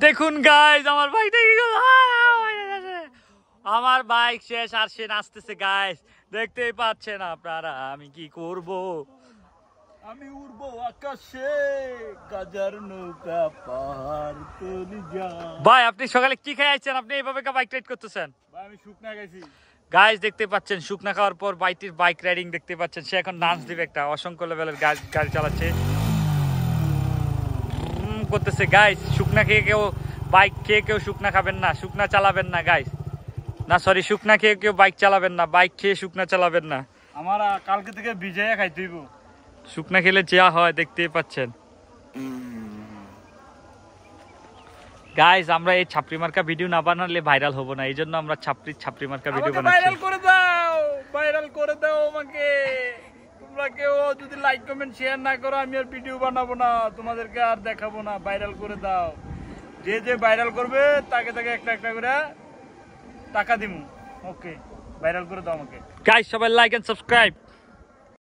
দেখুন গাইজ আমার বাইক আমার বাইক শেষ আর সে নাচতেছে গাইজ, দেখতেই পাচ্ছেন আপনারা। আমি কি করব, আমি উড়বো আকাশে গাজার নৌকা পাহাড় তলি যা। ভাই আপনি সকালে কি খেয়ে আইছেন, আপনি এইভাবে বাইক রাইড করতেছেন? ভাই আমি শুকনা গেছি গাইজ, দেখতে পাচ্ছেন শুকনা খাওয়ার পর বাইকটির বাইক রাইডিং দেখতে পাচ্ছেন। সে এখন ডান্স দিবে, একটা অসংখ্য লেভেলের গাড়ি চালাচ্ছে করতেছে গাইজ। শুকনা খেয়ে কেউ বাইক খেয়ে কেউ শুকনা খাবেন না, শুকনা চালাবেন না গাইজ। না সরি, শুকনা খেয়ে কেউ বাইক চালাবেন না, বাইক খেয়ে শুকনা চালাবেন না। আমার কালকে থেকে ভিজাইয়া খাইতে হইব। শুকনা খেলে যা হয় দেখতেই পাচ্ছেন গাইজ। আমরা এই ছাপড়ি মার্কা ভিডিও না বানালে ভাইরাল হবো না, এই জন্য আমরা ছাপড়ি মার্কা ভিডিও বানাচ্ছি। ভাইরাল করে দাও, ভাইরাল করে দাও আমাকে। তোমরা কেউ যদি লাইক কমেন্ট শেয়ার না করো আমি আর ভিডিও বানাবো না, তোমাদেরকে আর দেখাবো না। ভাইরাল করে দাও, যে যে ভাইরাল করবে তাকে তাকে একটা একটা করে টাকা দিমু। ওকে, ভাইরাল করে দাও আমাকে গাইজ। সবাই লাইক এন্ড সাবস্ক্রাইব।